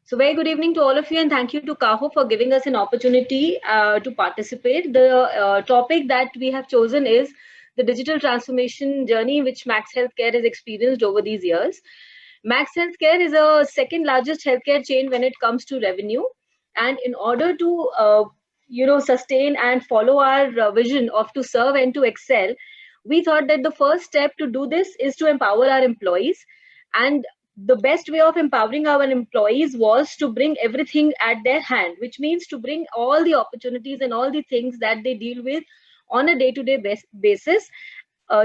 So very good evening to all of you, and thank you to Kaho for giving us an opportunity to participate. The topic that we have chosen is the digital transformation journey which Max Healthcare has experienced over these years. Max Healthcare is a second largest healthcare chain when it comes to revenue, and in order to sustain and follow our vision of to serve and to excel, we thought that the first step to do this is to empower our employees. And the best way of empowering our employees was to bring everything at their hand, which means to bring all the opportunities and all the things that they deal with on a day-to-day basis,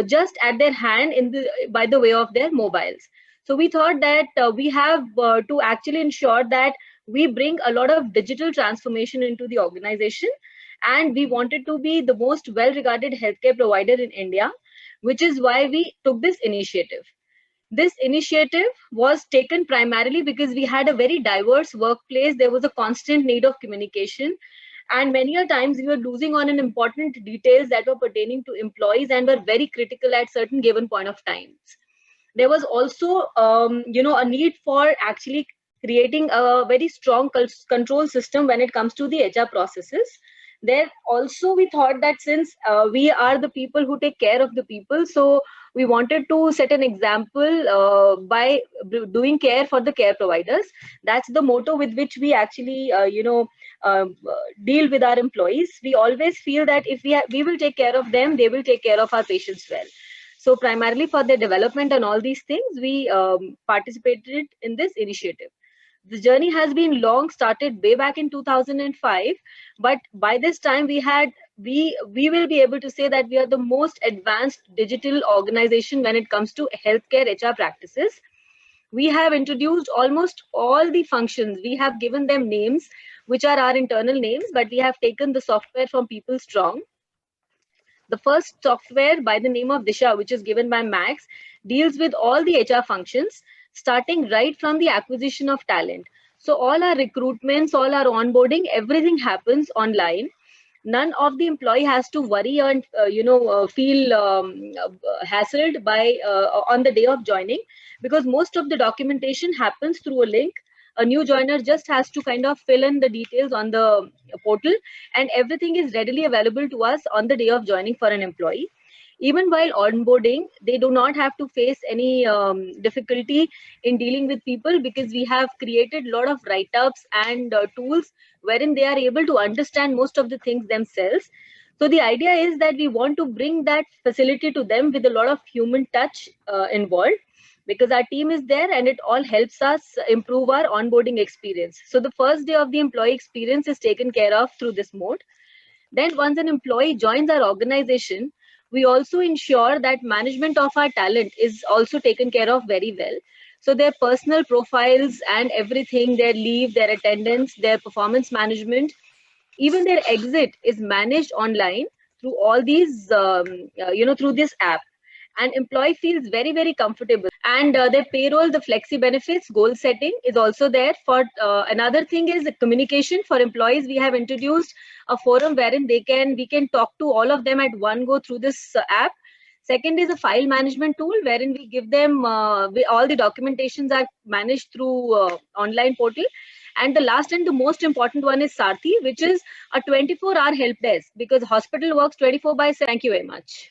just at their hand in the by the way of their mobiles. So we thought that we have to actually ensure that we bring a lot of digital transformation into the organization, and we wanted to be the most well-regarded healthcare provider in India, which is why we took this initiative. This initiative was taken primarily because we had a very diverse workplace. There was a constant need of communication, and many a times we were losing on an important details that were pertaining to employees and were very critical at certain given point of times. There was also a need for actually creating a very strong control system when it comes to the HR processes. There also we thought that since we are the people who take care of the people, so we wanted to set an example by doing care for the care providers. That's the motto with which we actually deal with our employees. We always feel that if we will take care of them, they will take care of our patients well. So primarily for their development and all these things, we participated in this initiative. The journey has been long, started way back in 2005, but by this time we will be able to say that we are the most advanced digital organization when it comes to healthcare HR practices. We have introduced almost all the functions. We have given them names, which are our internal names, but we have taken the software from People Strong. The first software by the name of Disha, which is given by Max, deals with all the HR functions, starting right from the acquisition of talent. So all our recruitments, all our onboarding, everything happens online. None of the employee has to worry and feel hassled by on the day of joining, because most of the documentation happens through a link. A new joiner just has to kind of fill in the details on the portal, and everything is readily available to us on the day of joining for an employee. Even while onboarding, they do not have to face any difficulty in dealing with people, because we have created a lot of write-ups and tools wherein they are able to understand most of the things themselves. So the idea is that we want to bring that facility to them with a lot of human touch involved, because our team is there and it all helps us improve our onboarding experience. So the first day of the employee experience is taken care of through this mode. Then once an employee joins our organization, we also ensure that management of our talent is also taken care of very well. So their personal profiles and everything, their leave, their attendance, their performance management, even their exit is managed online through all these, through this app. And employee feels very, very comfortable. And their payroll, the flexi benefits, goal setting is also there. For another thing is the communication for employees. We have introduced a forum wherein we can talk to all of them at one go through this app. Second is a file management tool wherein we give them all the documentations are managed through online portal. And the last and the most important one is Sarthi, which is a 24-hour help desk, because hospital works 24/7. Thank you very much.